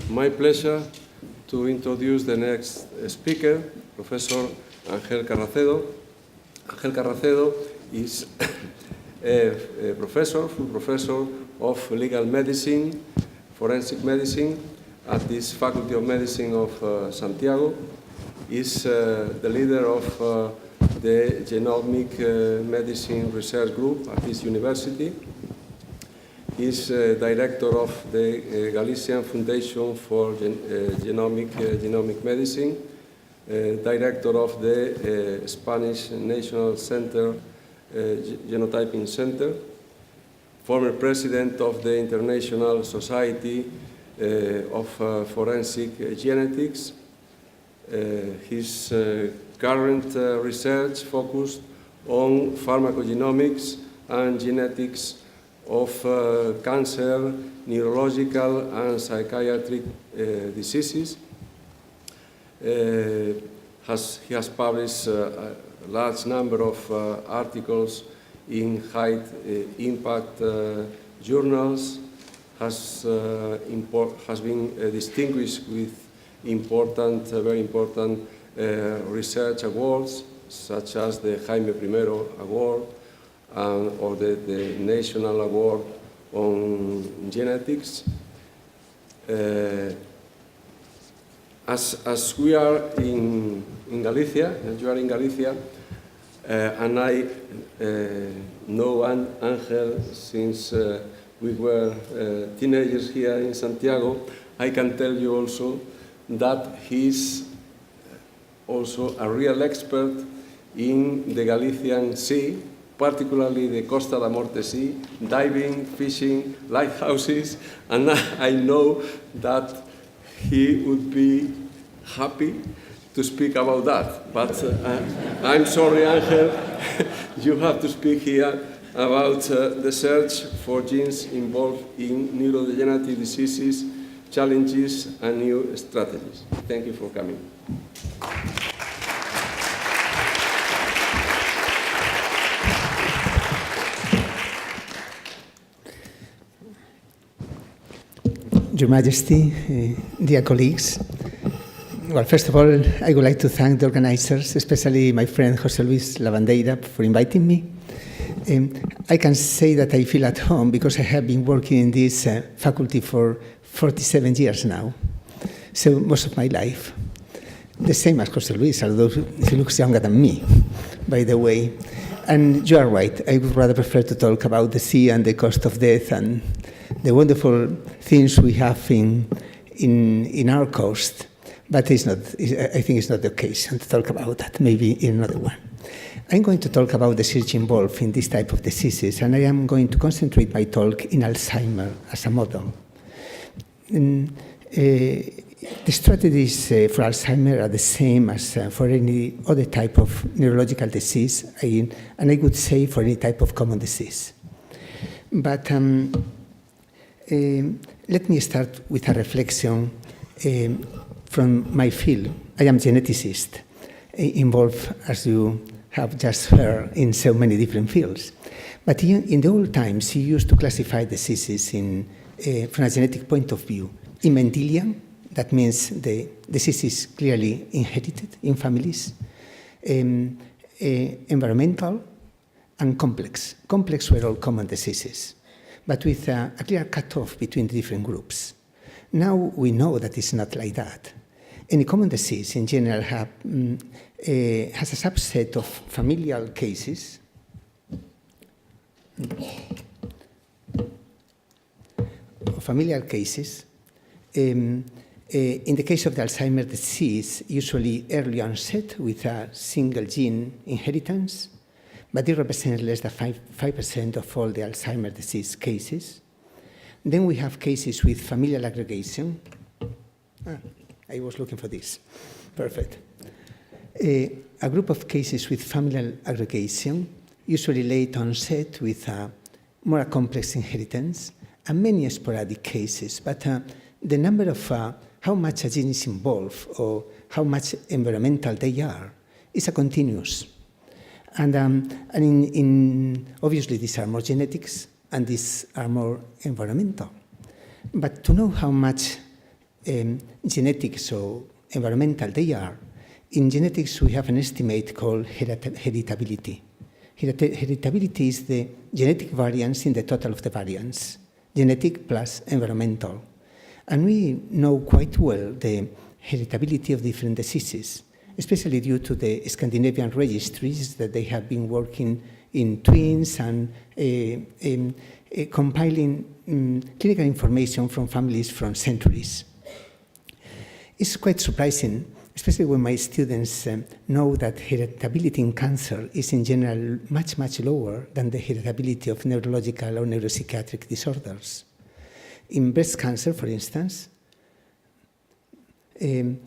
my pleasure to introduce the next speaker, Professor Ángel Carracedo. Ángel Carracedo is a full professor of legal medicine, forensic medicine at this Faculty of Medicine of Santiago. Is the leader of the Genomic Medicine Research Group at this university. He's director of the Galician Foundation for Genomic Medicine, director of the Spanish National Center, Genotyping Center, former president of the International Society of Forensic Genetics. His current research focused on pharmacogenomics and genetics of cancer, neurological and psychiatric diseases. He has published a large number of articles in high impact journals, has been distinguished with very important research awards, such as the Jaime I Award or the National Award on Genetics. As we are in Galicia, as you are in Galicia, and I know Ángel since we were teenagers here in Santiago, I can tell you also that he's also a real expert in the Galician Sea, particularly the Costa da Morte Sea, diving, fishing, lighthouses, and I know that he would be happy to speak about that. But I'm sorry, Ángel, you have to speak here about the search for genes involved in neurodegenerative diseases, challenges, and new strategies. Thank you for coming. Your Majesty, dear colleagues, well, first of all, I would like to thank the organizers, especially my friend José Luis Lavandeira, for inviting me. I can say that I feel at home because I have been working in this faculty for 47 years now, so most of my life. The same as José Luis, although he looks younger than me, by the way. And you are right, I would rather prefer to talk about the sea and the cost of death and the wonderful things we have in our coast, but it's not, I think it's not the occasion to talk about that, maybe in another one. I'm going to talk about the research involved in this type of diseases, and I am going to concentrate my talk in Alzheimer as a model. The strategies for Alzheimer are the same as for any other type of neurological disease, and I would say for any type of common disease. But let me start with a reflection from my field. I am a geneticist, involved, as you have just heard, in so many different fields. But in the old times, he used to classify diseases from a genetic point of view. In Mendelian, that means the disease is clearly inherited in families. Environmental and complex. Complex were all common diseases, but with a clear cutoff between the different groups. Now we know that it's not like that. Any common disease in general has a subset of familial cases. In the case of the Alzheimer's disease, usually early onset with a single gene inheritance, but it represents less than 5% of all the Alzheimer's disease cases. Then we have cases with familial aggregation. I was looking for this. Perfect. A group of cases with familial aggregation, usually late onset with a more complex inheritance, and many sporadic cases. But the number of how much a gene is involved or how much environmental they are is a continuous. And obviously these are more genetics and these are more environmental. But to know how much genetics or environmental they are, in genetics we have an estimate called heritability. Heritability is the genetic variance in the total of the variance, genetic plus environmental. And we know quite well the heritability of different diseases, especially due to the Scandinavian registries that they have been working in twins and compiling clinical information from families from centuries. It's quite surprising, especially when my students know that heritability in cancer is in general much, much lower than the heritability of neurological or neuropsychiatric disorders. In breast cancer, for instance, the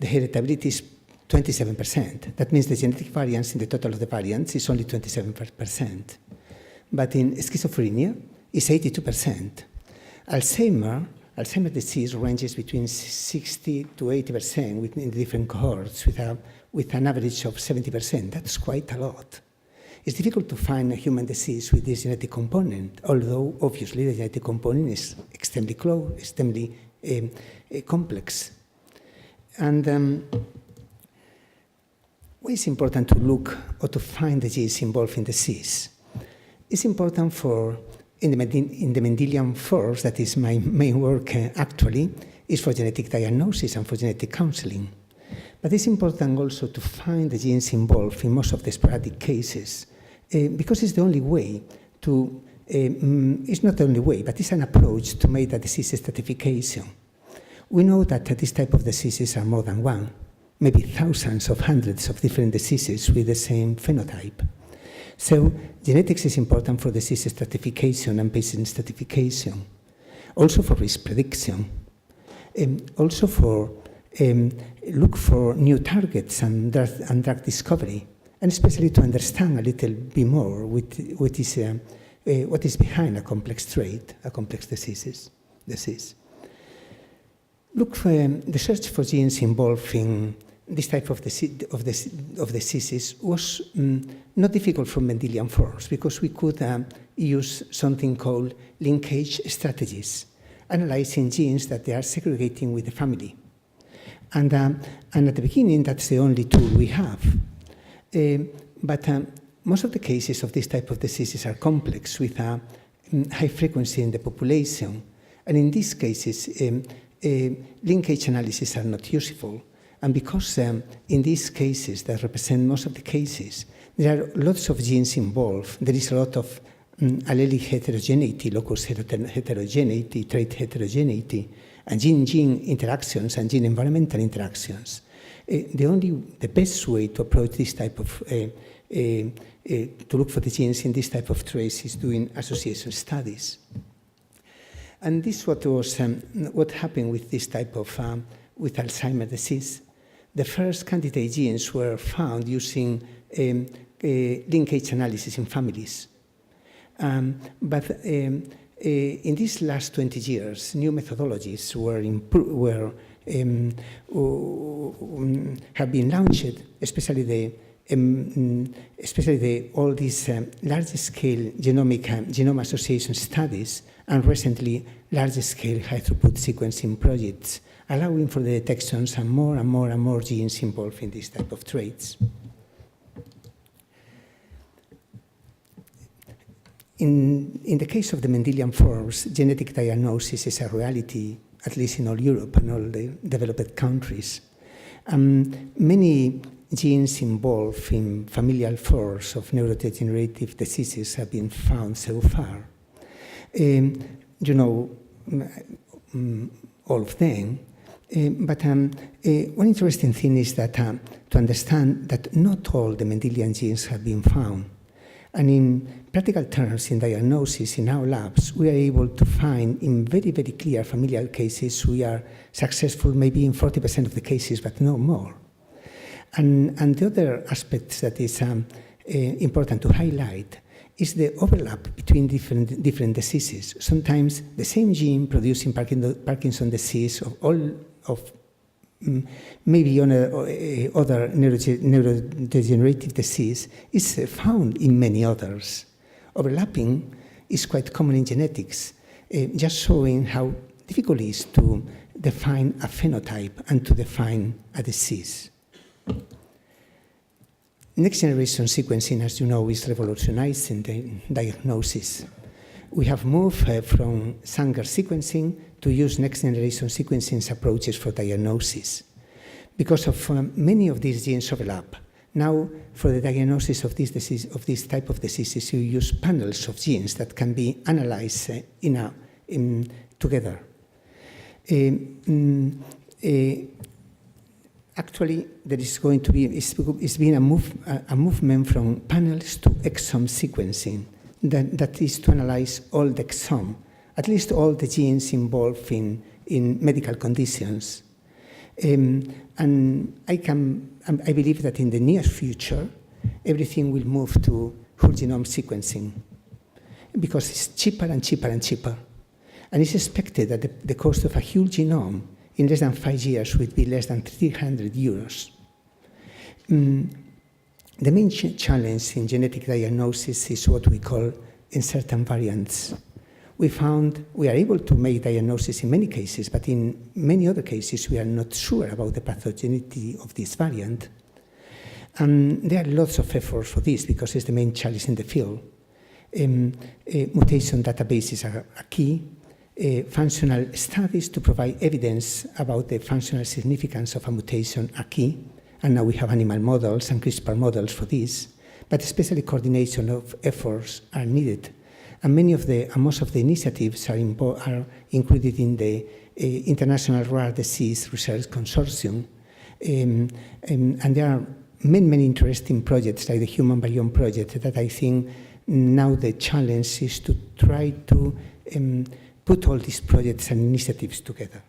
heritability is 27%. That means the genetic variance in the total of the variants is only 27%. But in schizophrenia, it's 82%. Alzheimer's disease ranges between 60 to 80% in different cohorts with an average of 70%. That's quite a lot. It's difficult to find a human disease with this genetic component, although obviously the genetic component is extremely close, extremely complex. And why is it important to look or to find the genes involved in disease? It's important in the Mendelian force, that is my main work actually, is for genetic diagnosis and for genetic counseling. But it's important also to find the genes involved in most of the sporadic cases, because it's the only way to, it's not the only way, but it's an approach to make the disease stratification. We know that these type of diseases are more than one, maybe thousands of hundreds of different diseases with the same phenotype. So genetics is important for disease stratification and patient stratification, also for risk prediction, also for look for new targets and drug discovery, and especially to understand a little bit more what is behind a complex trait, a complex disease. Look for the search for genes involved in this type of diseases was not difficult for Mendelian forms, because we could use something called linkage strategies, analyzing genes that they are segregating with the family. And at the beginning, that's the only tool we have. But most of the cases of this type of diseases are complex, with a high frequency in the population. And in these cases, linkage analyses are not useful. And because in these cases that represent most of the cases, there are lots of genes involved. There is a lot of allelic heterogeneity, locus heterogeneity, trait heterogeneity, and gene-gene interactions and gene-environmental interactions. The best way to approach this type of, to look for the genes in this type of traits is doing association studies. And this was what happened with this type of, with Alzheimer's disease. The first candidate genes were found using linkage analysis in families. But in these last 20 years, new methodologies have been launched, especially all these large-scale genome association studies, and recently large-scale high-throughput sequencing projects, allowing for the detections and more genes involved in this type of traits. In the case of the Mendelian forms, genetic diagnosis is a reality, at least in all Europe and all the developed countries. Many genes involved in familial forms of neurodegenerative diseases have been found so far. You know all of them, but one interesting thing is that to understand that not all the Mendelian genes have been found. And in practical terms, in diagnosis, in our labs, we are able to find in very, very clear familial cases, we are successful maybe in 40% of the cases, but no more. And the other aspect that is important to highlight is the overlap between different diseases. Sometimes the same gene producing Parkinson's disease of maybe other neurodegenerative disease is found in many others. Overlapping is quite common in genetics, just showing how difficult it is to define a phenotype and to define a disease. Next-generation sequencing, as you know, is revolutionizing the diagnosis. We have moved from Sanger sequencing to use next-generation sequencing approaches for diagnosis. Because of many of these genes overlap, now for the diagnosis of this disease, of this type of diseases, you use panels of genes that can be analyzed together. Actually, there is going to be, it's been a movement from panels to exome sequencing. That is to analyze all the exome, at least all the genes involved in medical conditions. And I believe that in the near future, everything will move to whole genome sequencing because it's cheaper and cheaper and cheaper. And it's expected that the cost of a whole genome in less than 5 years would be less than 300 euros. The main challenge in genetic diagnosis is what we call uncertain variants. We found we are able to make diagnosis in many cases, but in many other cases we are not sure about the pathogenicity of this variant. And there are lots of efforts for this because it's the main challenge in the field. Mutation databases are key. Functional studies to provide evidence about the functional significance of a mutation are key. And now we have animal models and CRISPR models for this. But especially coordination of efforts are needed. And most of the initiatives are included in the International Rare Disease Research Consortium. And there are many interesting projects like the Human Biome Project that I think now the challenge is to try to put all these projects and initiatives together.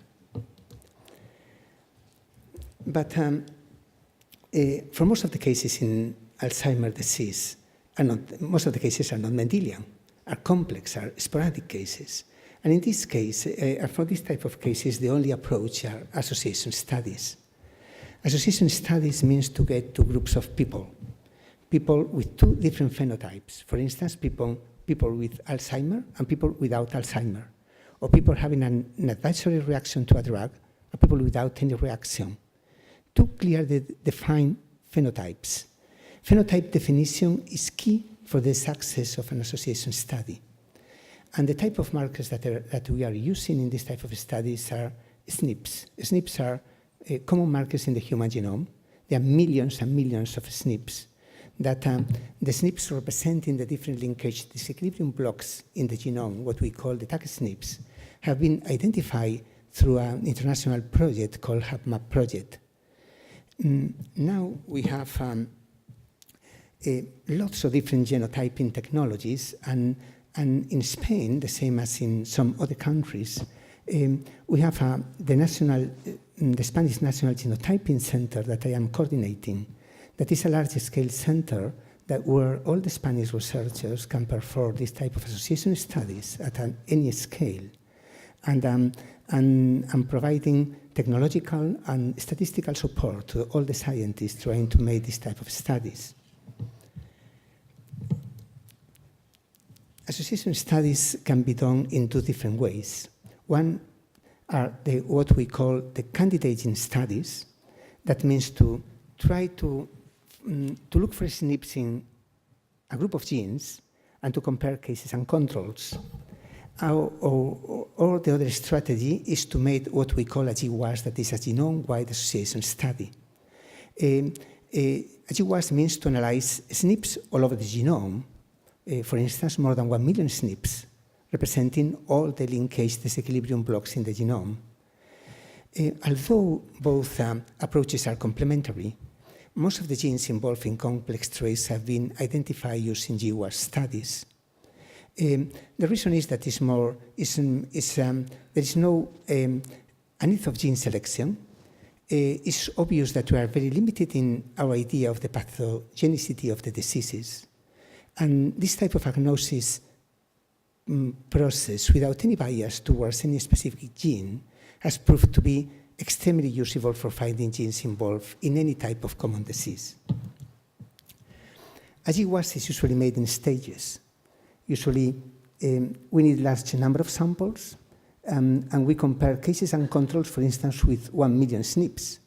But for most of the cases in Alzheimer's disease, most of the cases are not Mendelian, are complex, are sporadic cases. And in this case, for this type of cases, the only approach are association studies. Association studies means to get two groups of people with two different phenotypes. For instance, people with Alzheimer and people without Alzheimer, or people having an advisory reaction to a drug, or people without any reaction, to clearly define phenotypes. Phenotype definition is key for the success of an association study. And the type of markers that we are using in this type of studies are SNPs. SNPs are common markers in the human genome. There are millions and millions of SNPs that the SNPs representing the different linkage disequilibrium blocks in the genome, what we call the tag SNPs, have been identified through an international project called HubMap project. Now we have lots of different genotyping technologies, and in Spain, the same as in some other countries, we have the Spanish National Genotyping Center that I am coordinating. That is a large-scale center where all the Spanish researchers can perform this type of association studies at any scale, and providing technological and statistical support to all the scientists trying to make this type of studies. Association studies can be done in two different ways. One are what we call the candidate gene studies. That means to try to look for SNPs in a group of genes and to compare cases and controls. Or the other strategy is to make what we call a GWAS, that is a genome-wide association study. A GWAS means to analyze SNPs all over the genome, for instance, more than 1 million SNPs, representing all the linkage disequilibrium blocks in the genome. Although both approaches are complementary, most of the genes involved in complex traits have been identified using GWAS studies. The reason is that there is no a need of gene selection. It's obvious that we are very limited in our idea of the pathogenicity of the diseases. And this type of diagnosis process, without any bias towards any specific gene, has proved to be extremely useful for finding genes involved in any type of common disease. A GWAS is usually made in stages. Usually, we need a large number of samples, and we compare cases and controls, for instance, with 1 million SNPs.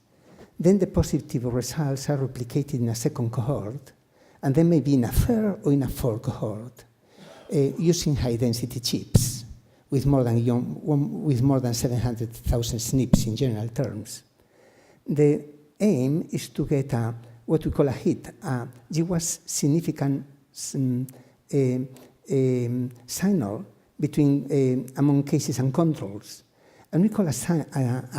Then the positive results are replicated in a second cohort, and then maybe in a third or in a fourth cohort, using high-density chips with more than 700,000 SNPs in general terms. The aim is to get what we call a hit, a GWAS significant signal between among cases and controls. And we call a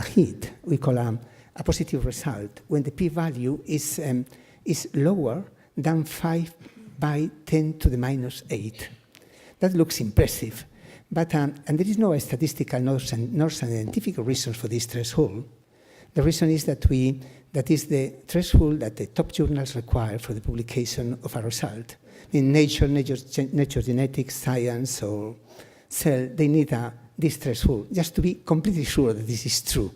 hit, we call a positive result when the p-value is lower than 5 by 10 to the minus 8. That looks impressive, but and there is no statistical nor scientific reason for this threshold. The reason is that is the threshold that the top journals require for the publication of a result. In Nature Genetics, Science, or Cell, they need this threshold just to be completely sure that this is true.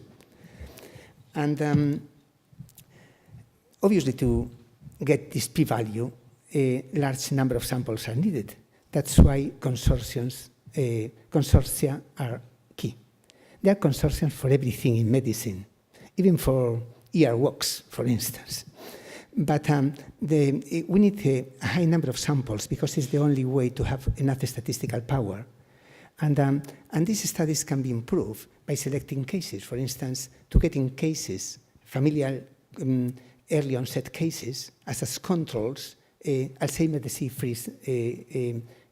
And obviously, to get this p-value, a large number of samples are needed. That's why consortia are key. There are consortia for everything in medicine, even for ER walks, for instance. But we need a high number of samples because it's the only way to have enough statistical power. And these studies can be improved by selecting cases. For instance, to get in cases, familial early onset cases, as controls, Alzheimer's disease-free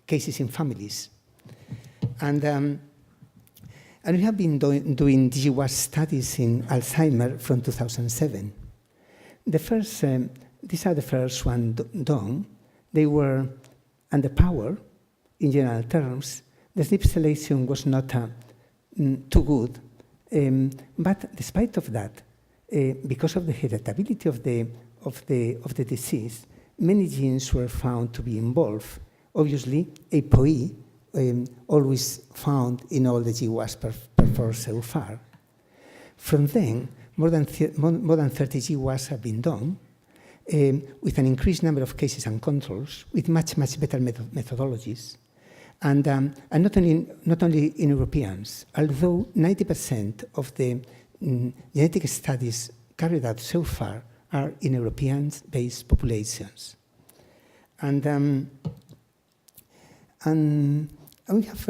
cases in families. And we have been doing GWAS studies in Alzheimer's from 2007. These are the first ones done. They were underpowered in general terms. The sleep selection was not too good, but despite of that, because of the heritability of the disease, many genes were found to be involved. Obviously, ApoE, always found in all the GWAS performed so far. From then, more than 30 GWAS have been done, with an increased number of cases and controls, with much better methodologies, and not only in Europeans, although 90% of the genetic studies carried out so far are in European-based populations. And we have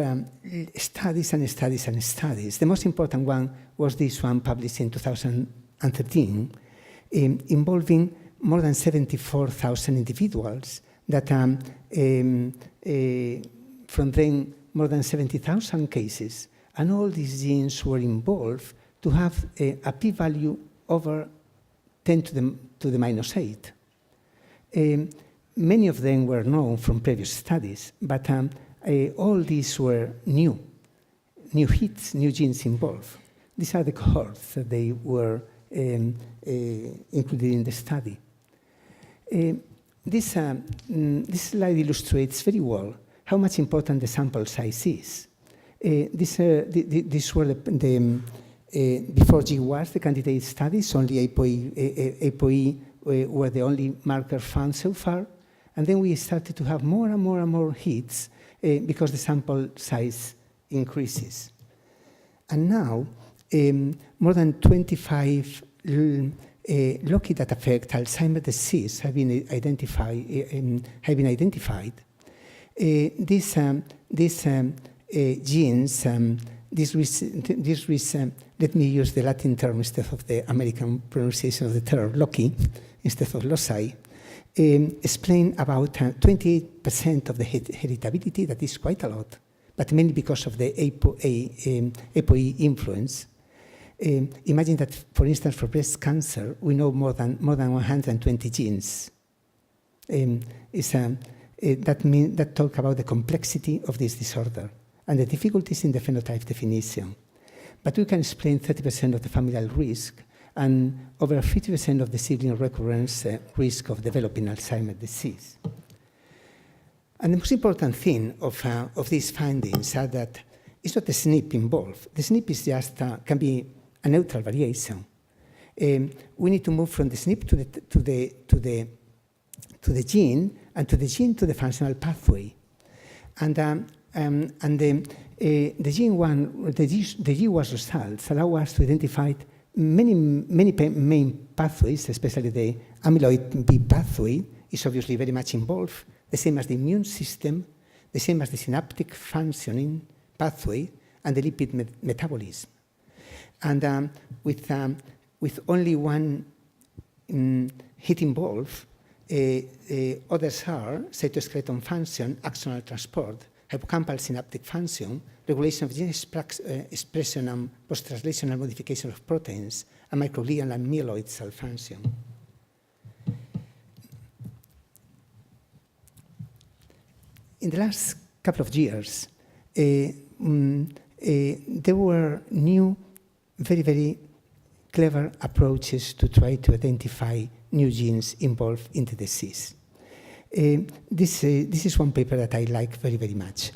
studies and studies and studies. The most important one was this one published in 2013, involving more than 74,000 individuals that from then more than 70,000 cases, and all these genes were involved to have a p-value over 10 to the minus 8. Many of them were known from previous studies, but all these were new hits, new genes involved. These are the cohorts that they were included in the study. This slide illustrates very well how much important the sample size is. These were before GWAS, the candidate studies, only ApoE were the only marker found so far. And then we started to have more and more and more hits because the sample size increases. And now, more than 25 loci that affect Alzheimer's disease have been identified. These genes, let me use the Latin term instead of the American pronunciation of the term, loci, instead of loci, explain about 28% of the heritability. That is quite a lot, but mainly because of the ApoE influence. Imagine that, for instance, for breast cancer, we know more than 120 genes. That talk about the complexity of this disorder and the difficulties in the phenotype definition. But we can explain 30% of the familial risk and over 50% of the sibling recurrence risk of developing Alzheimer's disease. And the most important thing of these findings are that it's not the SNP involved. The SNP is just can be a neutral variation. We need to move from the SNP to the gene, and to the gene to the functional pathway. And And the GWAS results allow us to identify many main pathways, especially the amyloid B pathway is obviously very much involved, the same as the immune system, the same as the synaptic functioning pathway, and the lipid metabolism. And with only one hit involved, others are cytoskeleton function, axonal transport, hippocampal synaptic function, regulation of gene expression and post-translational modification of proteins, and microglial and myeloid cell function. In the last couple of years, there were new, very clever approaches to try to identify new genes involved in the disease. This is one paper that I like very much.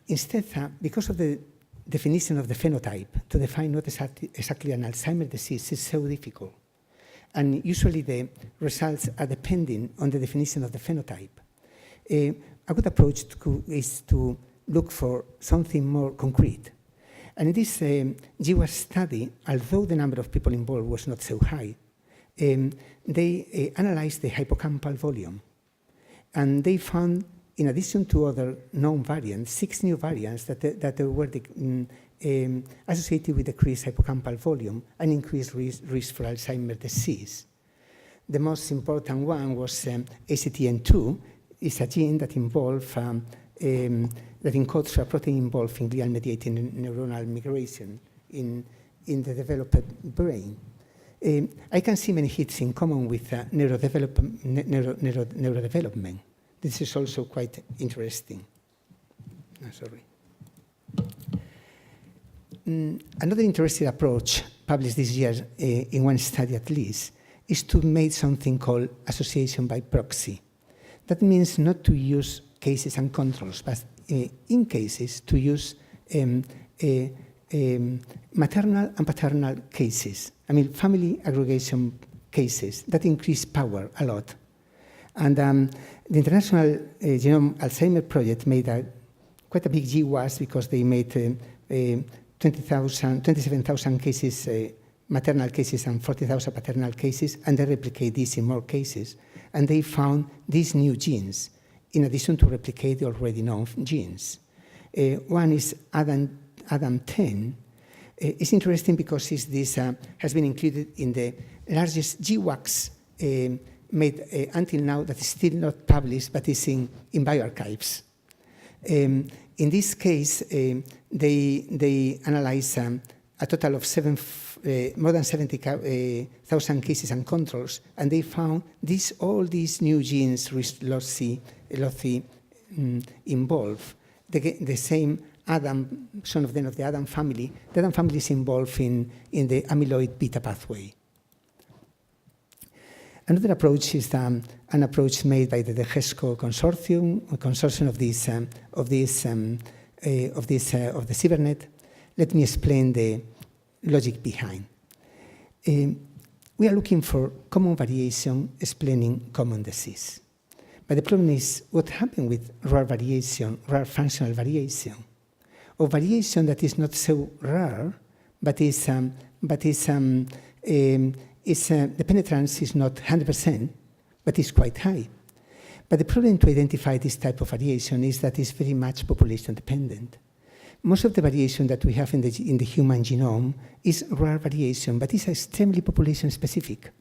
Instead, because of the definition of the phenotype, to define what exactly an Alzheimer's disease is so difficult. And usually the results are depending on the definition of the phenotype. A good approach is to look for something more concrete. And in this GWAS study, although the number of people involved was not so high, they analyzed the hippocampal volume. And they found, in addition to other known variants, 6 new variants that were associated with decreased hippocampal volume and increased risk for Alzheimer's disease. The most important one was ACTN2. It's a gene that that encodes a protein involved in glial-mediated neuronal migration in the developed brain. I can see many hits in common with neurodevelopment. This is also quite interesting. Another interesting approach published this year in one study at least is to make something called association by proxy. That means not to use cases and controls, but in cases to use maternal and paternal cases. I mean, family aggregation cases that increase power a lot. And the International Genome Alzheimer Project made quite a big GWAS because they made 27,000 cases, maternal cases, and 40,000 paternal cases, and they replicate this in more cases. And they found these new genes, in addition to replicate the already known genes. One is ADAM10. It's interesting because this has been included in the largest GWAS made until now that is still not published, but is in bioarchives. In this case, they analyze a total of more than 70,000 cases and controls, and they found all these new genes lossy involved. The same Adam, son of the Adam family. The Adam family is involved in the amyloid beta pathway. Another approach is an approach made by the DEGESCO consortium, a consortium of the CyberNet. Let me explain the logic behind. We are looking for common variation explaining common disease. But the problem is what happened with rare variation, rare functional variation, or variation that is not so rare, but the penetrance is not 100%, but is quite high. But the problem to identify this type of variation is that it's very much population dependent. Most of the variation that we have in the human genome is rare variation, but it's extremely population specific.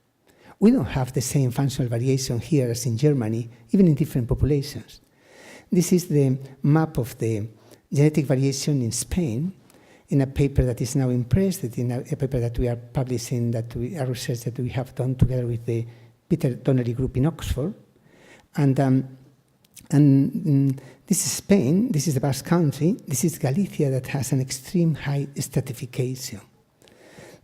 We don't have the same functional variation here as in Germany, even in different populations. This is the map of the genetic variation in Spain in a paper that is now in press, in a paper that we are publishing, a research that we have done together with the Peter Donnelly group in Oxford. And this is Spain, this is the Basque Country, this is Galicia that has an extreme high stratification.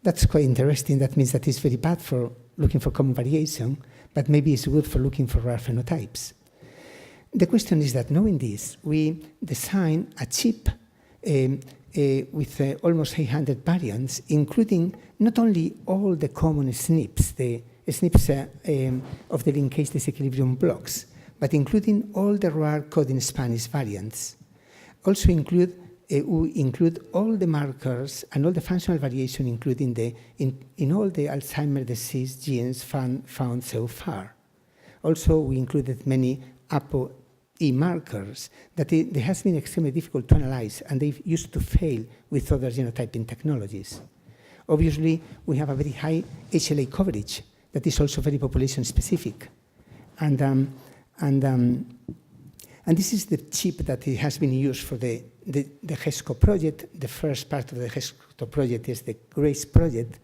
That's quite interesting. That means that it's very bad for looking for common variation, but maybe it's good for looking for rare phenotypes. The question is that knowing this, we design a chip with almost 800 variants, including not only all the common SNPs, the SNPs of the linkage disequilibrium blocks, but including all the rare coding Spanish variants. also include all the markers and all the functional variation included in all the Alzheimer's disease genes found so far. Also, we included many ApoE markers that it has been extremely difficult to analyze, and they used to fail with other genotyping technologies. Obviously, we have a very high HLA coverage that is also very population-specific. And this is the chip that has been used for the HESCO project. The first part of the HESCO project is the GRACE project,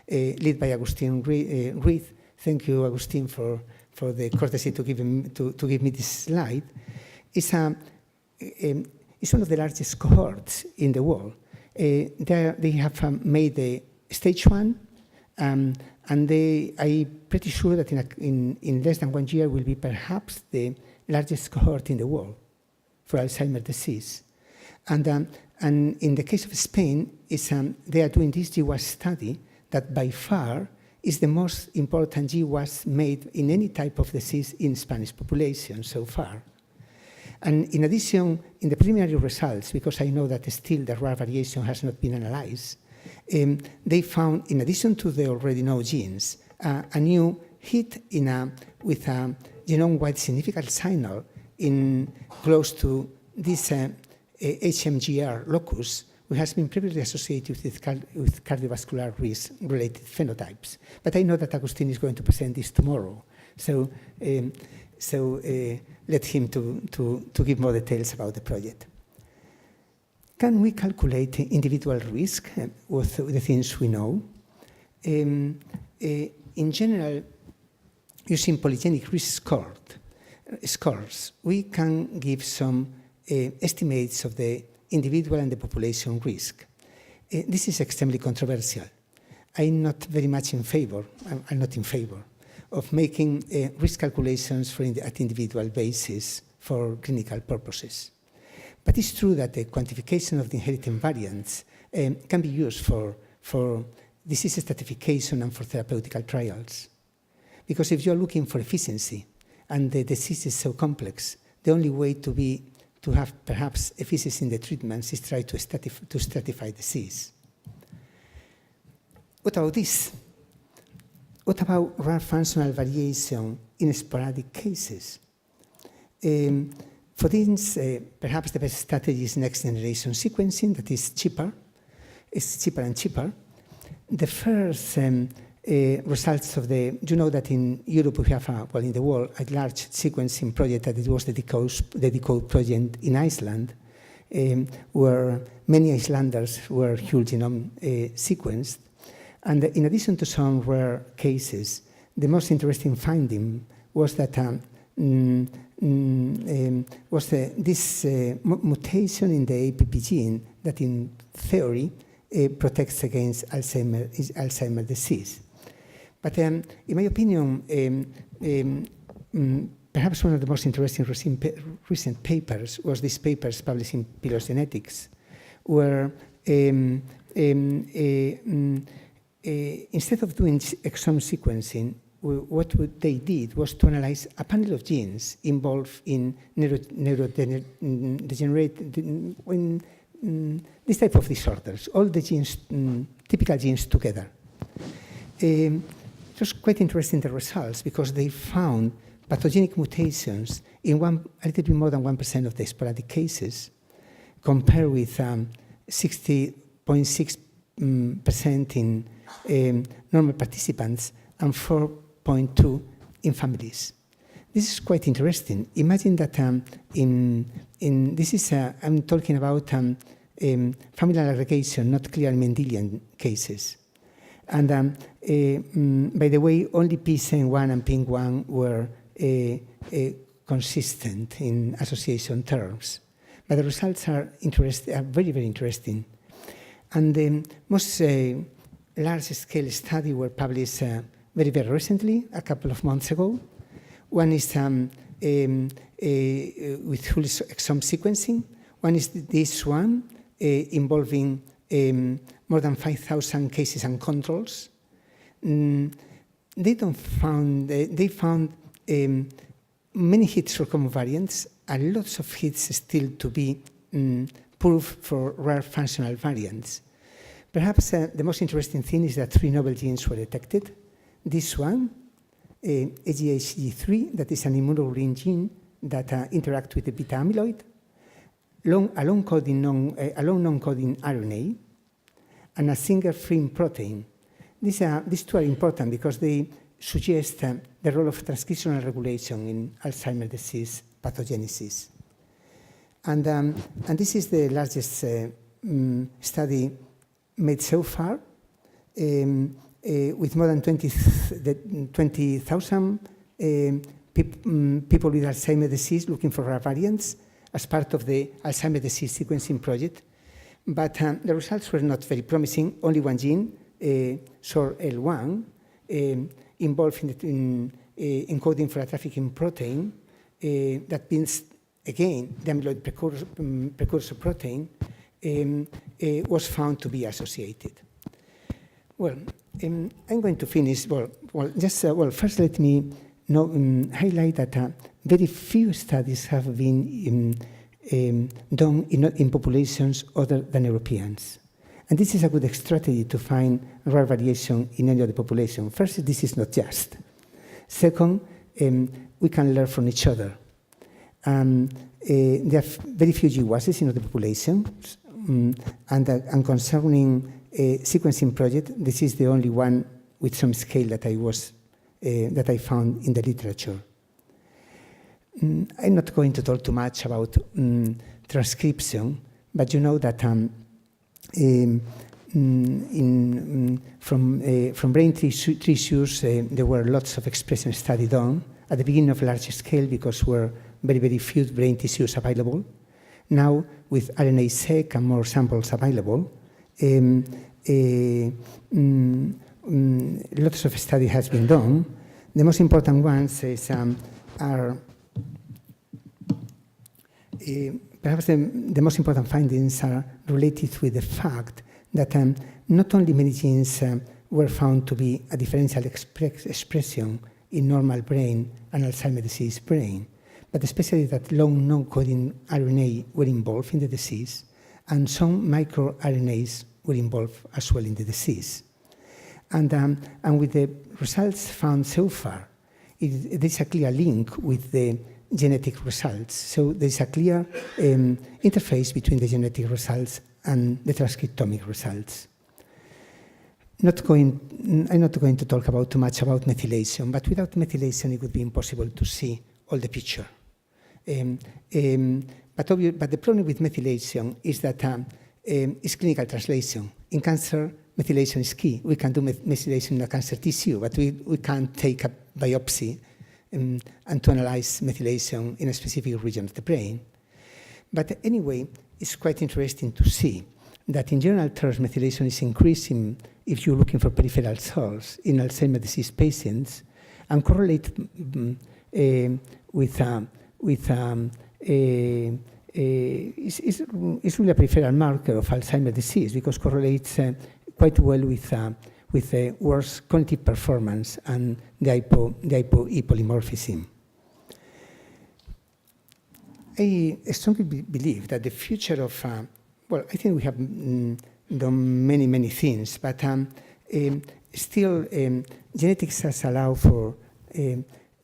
led by Agustin Ruiz. Thank you, Agustin, for the courtesy to give me this slide. It's one of the largest cohorts in the world. They have made the stage 1, and I'm pretty sure that in less than 1 year will be perhaps the largest cohort in the world for Alzheimer's disease. And in the case of Spain, they are doing this GWAS study that by far is the most important GWAS made in any type of disease in Spanish population so far. And in addition, in the preliminary results, because I know that still the rare variation has not been analyzed, they found, in addition to the already known genes, a new hit with a genome-wide significant signal close to this HMGR locus, which has been previously associated with cardiovascular risk-related phenotypes. But I know that Agustin is going to present this tomorrow, so let him to give more details about the project. Can we calculate individual risk with the things we know? In general, using polygenic risk scores, we can give some estimates of the individual and the population risk. This is extremely controversial. I'm not very much in favor, I'm not in favor of making risk calculations at individual basis for clinical purposes. But it's true that the quantification of the inherited variants can be used for disease stratification and for therapeutical trials. Because if you're looking for efficiency and the disease is so complex, the only way to have perhaps efficiency in the treatments is try to stratify disease. What about this? What about rare functional variation in sporadic cases? For this, perhaps the best strategy is next-generation sequencing that is cheaper. It's cheaper and cheaper. The first results of you know that in Europe we have, in the world, a large sequencing project that it was the DECODE project in Iceland, where many Icelanders were whole genome sequenced. And in addition to some rare cases, the most interesting finding was that this mutation in the APP gene that in theory protects against Alzheimer's disease. But in my opinion, perhaps one of the most interesting recent papers was these papers published in Phylogenetics, where instead of doing exome sequencing, what they did was to analyze a panel of genes involved in neurodegenerative, this type of disorders, all the genes, typical genes together. It was quite interesting, the results, because they found pathogenic mutations in a little bit more than 1% of the sporadic cases, compared with 60.6% in normal participants and 4.2 in families. This is quite interesting. Imagine that I'm talking about familial aggregation, not clear Mendelian cases. And by the way, only PSEN1 and PINK1 were consistent in association terms. But the results are very, very interesting. And the most large-scale study were published very, very recently, a couple of months ago. One is with whole exome sequencing. One is this one, involving more than 5,000 cases and controls. They found many hits for common variants, and lots of hits still to be proof for rare functional variants. Perhaps the most interesting thing is that 3 novel genes were detected. This one, AGHG3, that is an immunoglobulin gene that interacts with the beta amyloid, a long non-coding RNA, and a single frame protein. These two are important because they suggest the role of transcriptional regulation in Alzheimer's disease pathogenesis. And this is the largest study made so far, with more than 20,000 people with Alzheimer's disease looking for rare variants as part of the Alzheimer's disease sequencing project. But the results were not very promising. Only one gene, SORL1, involved in encoding for a trafficking protein that means, again, the amyloid precursor protein was found to be associated. Well, I'm going to finish. First let me highlight that very few studies have been done in populations other than Europeans. And this is a good strategy to find rare variation in any other population. First, this is not just. Second, we can learn from each other. There are very few GWASs in other populations. And concerning a sequencing project, this is the only one with some scale that I found in the literature. I'm not going to talk too much about transcription, but you know that from brain tissues, there were lots of expression study done at the beginning of large scale because there were very, very few brain tissues available. Now, with RNA-seq and more samples available, lots of study has been done. The most important ones are perhaps the most important findings are related with the fact that not only many genes were found to be a differential expression in normal brain and Alzheimer's disease brain, but especially that long non-coding RNA were involved in the disease, and some microRNAs were involved as well in the disease. And with the results found so far, there's a clear link with the genetic results. So there's a clear interface between the genetic results and the transcriptomic results. I'm not going to talk too much about methylation, but without methylation, it would be impossible to see all the picture. But the problem with methylation is that it's clinical translation. In cancer, methylation is key. We can do methylation in a cancer tissue, but we can't take a biopsy and to analyze methylation in a specific region of the brain. But anyway, it's quite interesting to see that in general terms, methylation is increasing if you're looking for peripheral cells in Alzheimer's disease patients, and correlate it's really a peripheral marker of Alzheimer's disease because correlates quite well with worse cognitive performance and the hypo-E polymorphism. I strongly believe that the future of, I think we have done many things, but still genetics has allowed for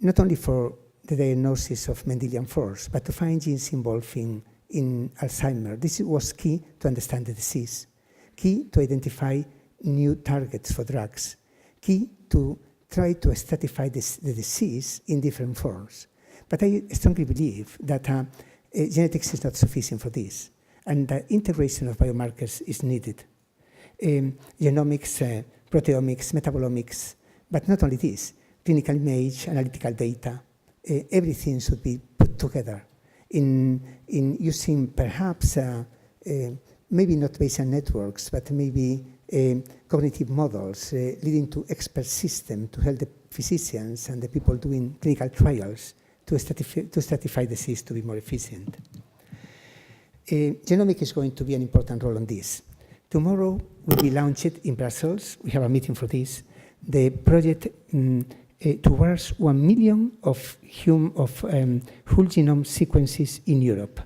not only for the diagnosis of Mendelian force, but to find genes involved in Alzheimer's. This was key to understand the disease, key to identify new targets for drugs, key to try to stratify the disease in different forms. But I strongly believe that genetics is not sufficient for this, and the integration of biomarkers is needed. Genomics, proteomics, metabolomics, but not only this, clinical image, analytical data, everything should be put together in using perhaps, maybe not Bayesian networks, but maybe cognitive models leading to expert systems to help the physicians and the people doing clinical trials to stratify disease to be more efficient. Genomics is going to be an important role on this. Tomorrow will be launched in Brussels. We have a meeting for this. The project towards 1 million of whole genome sequences in Europe.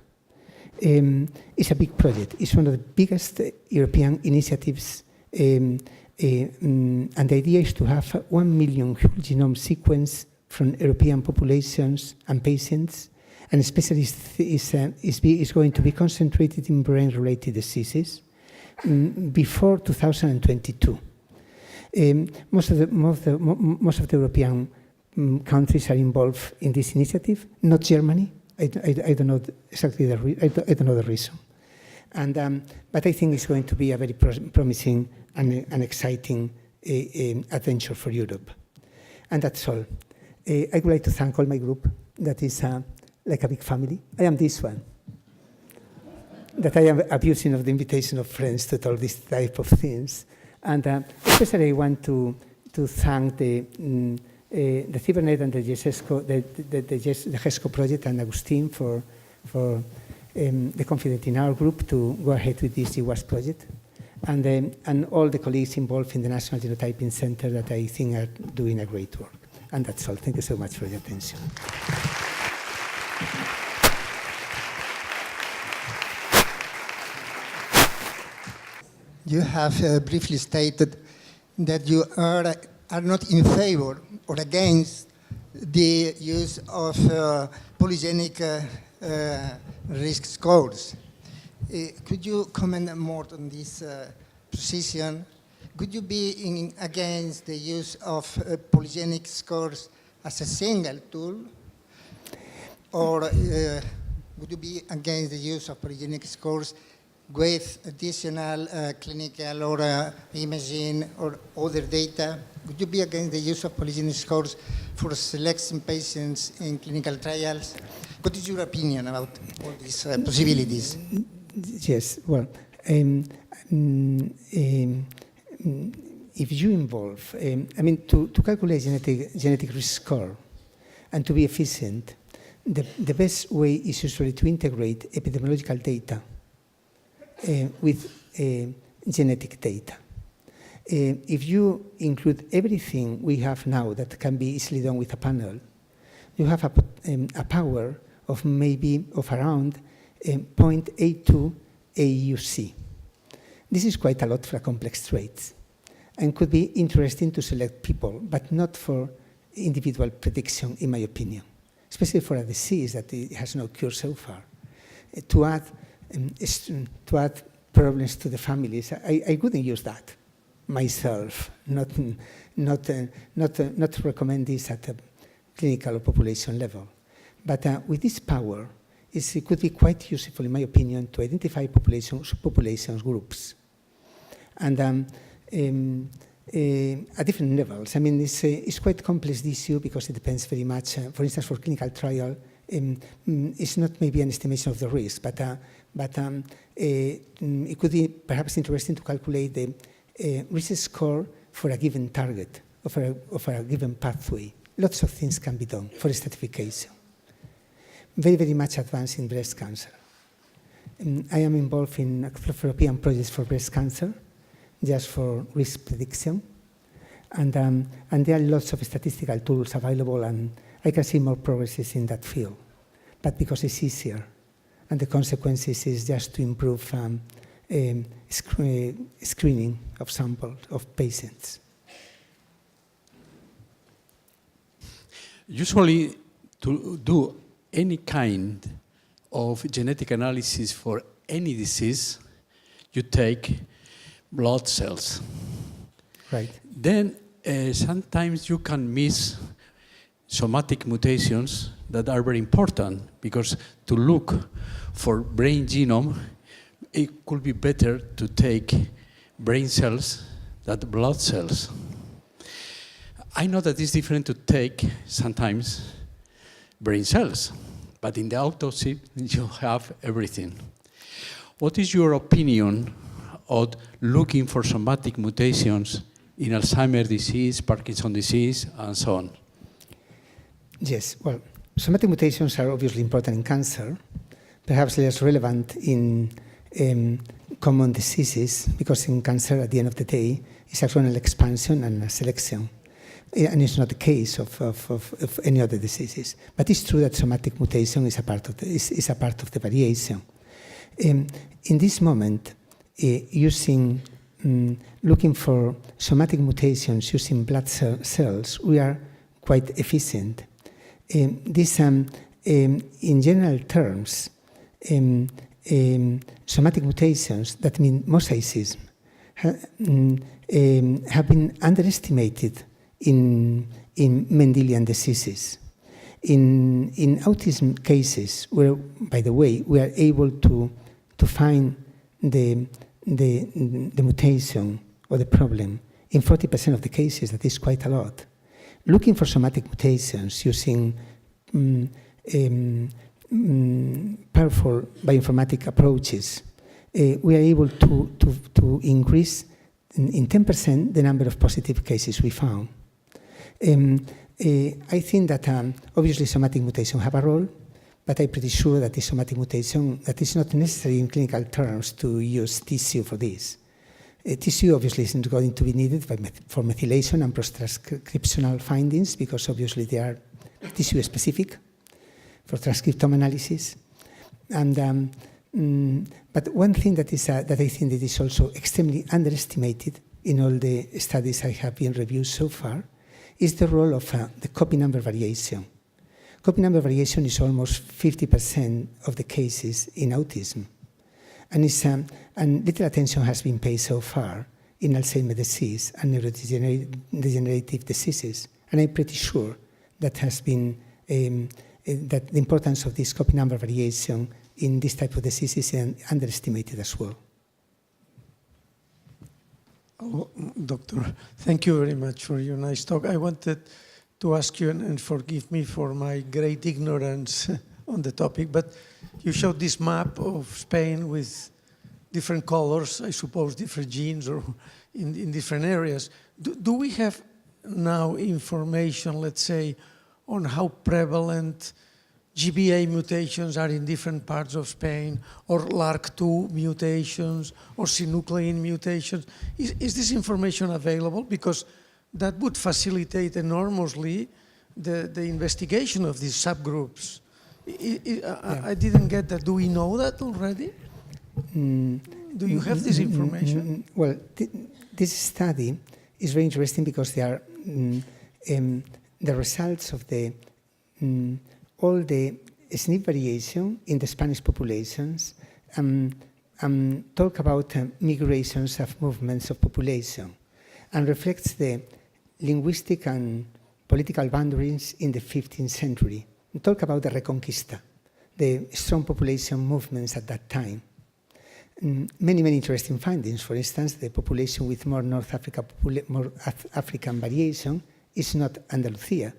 is a big project. It's one of the biggest European initiatives, and the idea is to have 1 million whole genome sequence from European populations and patients, and especially is going to be concentrated in brain-related diseases before 2022. Most of the European countries are involved in this initiative, not Germany. I don't know exactly I don't know the reason. But I think it's going to be a very promising and exciting adventure for Europe. And that's all. I would like to thank all my group. That is like a big family. I am this one. That I am abusing of the invitation of friends to talk this type of things. And especially I want to thank the Cybernet and the GESCO project and Agustin for the confidence in our group to go ahead with this GWAS project. And all the colleagues involved in the National Genotyping Center that I think are doing a great work. And that's all. Thank you so much for your attention. You have briefly stated that you are not in favor or against the use of polygenic risk scores. Could you comment more on this position? Could you be against the use of polygenic scores as a single tool? Or would you be against the use of polygenic scores with additional clinical or imaging or other data? Would you be against the use of polygenic scores for selecting patients in clinical trials? What is your opinion about all these possibilities? Yes, well, if you involve, to calculate genetic risk score and to be efficient, the best way is usually to integrate epidemiological data with genetic data. If you include everything we have now that can be easily done with a panel, you have a power of around 0.82 AUC. This is quite a lot for complex traits and could be interesting to select people, but not for individual prediction, in my opinion, especially for a disease that it has no cure so far. To add problems to the families, I wouldn't use that myself, not recommend this at a clinical or population level. But with this power, it could be quite useful, in my opinion, to identify population groups. And at different levels. It's quite a complex issue because it depends very much. For instance, for clinical trial, it's not maybe an estimation of the risk, but it could be perhaps interesting to calculate the risk score for a given target or for a given pathway. Lots of things can be done for stratification. Very, very much advanced in breast cancer. I am involved in a couple of European projects for breast cancer, just for risk prediction. And there are lots of statistical tools available, and I can see more progresses in that field. But because it's easier, and the consequences is just to improve screening of samples of patients. Usually, to do any kind of genetic analysis for any disease, you take blood cells. Right. Then sometimes you can miss somatic mutations that are very important, because to look for brain genome, it could be better to take brain cells than blood cells. I know that it's different to take sometimes brain cells, but in the autopsy you have everything. What is your opinion of looking for somatic mutations in Alzheimer's disease, Parkinson's disease, and so on? Yes, well, somatic mutations are obviously important in cancer, perhaps less relevant in common diseases, because in cancer, at the end of the day, it's axonal expansion and a selection. And it's not the case of any other diseases. But it's true that somatic mutation is a part of the variation. In this moment, looking for somatic mutations using blood cells, we are quite efficient. In general terms, somatic mutations, that mean mosaicism, have been underestimated in Mendelian diseases. In autism cases, where, by the way, we are able to find the mutation or the problem in 40% of the cases, that is quite a lot. Looking for somatic mutations using powerful bioinformatic approaches, we are able to increase in 10% the number of positive cases we found. I think that obviously somatic mutations have a role, but I'm pretty sure that the somatic mutation, that is not necessary in clinical terms to use tissue for this. Tissue obviously isn't going to be needed for methylation and post-transcriptional findings, because obviously they are tissue specific for transcriptome analysis. And but one thing that I think that is also extremely underestimated in all the studies I have been reviewed so far is the role of the copy number variation. Copy number variation is almost 50% of the cases in autism. And little attention has been paid so far in Alzheimer's disease and neurodegenerative diseases. And I'm pretty sure that has been that the importance of this copy number variation in this type of diseases is underestimated as well. Oh, Doctor, thank you very much for your nice talk. I wanted to ask you, and forgive me for my great ignorance on the topic, but you showed this map of Spain with different colors, I suppose different genes or in different areas. Do we have now information, let's say, on how prevalent GBA mutations are in different parts of Spain, or LARC2 mutations, or synuclein mutations? Is this information available? Because that would facilitate enormously the investigation of these subgroups. I didn't get that. Do we know that already? Do you have this information? Well, this study is very interesting because they are the results of all the SNP variation in the Spanish populations talk about migrations of movements of population and reflects the linguistic and political boundaries in the 15th century. We talk about the Reconquista, the strong population movements at that time. Many interesting findings. For instance, the population with more North Africa, more African variation is not Andalusia,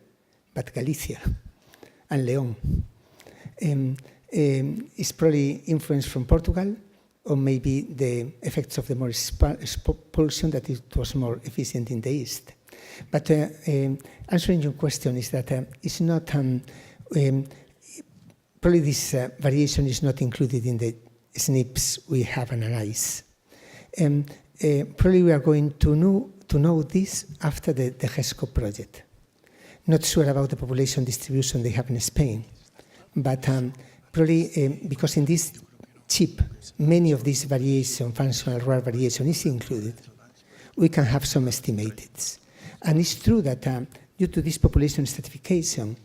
but Galicia and León. It's probably influenced from Portugal, or maybe the effects of the more expulsion, that it was more efficient in the East. But answering your question is that it's not, probably this variation is not included in the SNPs we have analyzed. Probably we are going to know this after the GESCO project. Not sure about the population distribution they have in Spain, but probably because in this chip, many of these variation, functional rare variation is included, we can have some estimated. And it's true that due to this population stratification,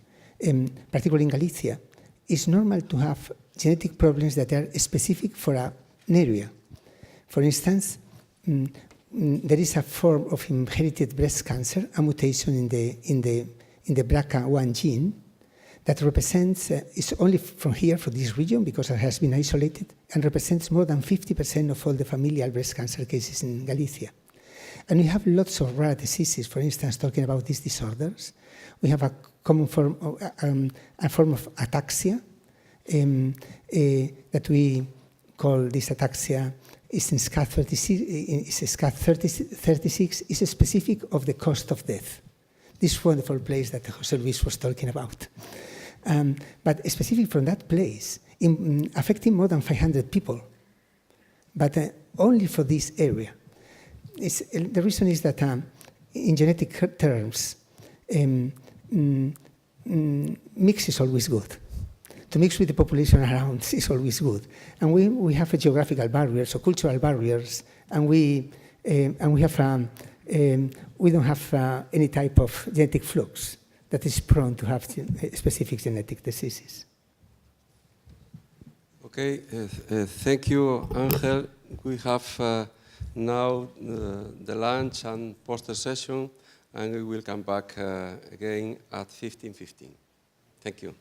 particularly in Galicia, it's normal to have genetic problems that are specific for an area. For instance, there is a form of inherited breast cancer, a mutation in the BRCA1 gene that represents, is only from here, for this region, because it has been isolated, and represents more than 50% of all the familial breast cancer cases in Galicia. And we have lots of rare diseases, for instance, talking about these disorders. We have a common form of, ataxia, that we call this ataxia is in SCAD36, is specific of the cause of death. This wonderful place that José Luis was talking about. But specific from that place, affecting more than 500 people, but only for this area. The reason is that in genetic terms, mix is always good. to mix with the population around is always good. And we have a geographical barriers or cultural barriers, and we don't have any type of genetic flux that is prone to have specific genetic diseases. Okay, thank you, Ángel. We have now the lunch and poster session, and we will come back again at 15:15. Thank you.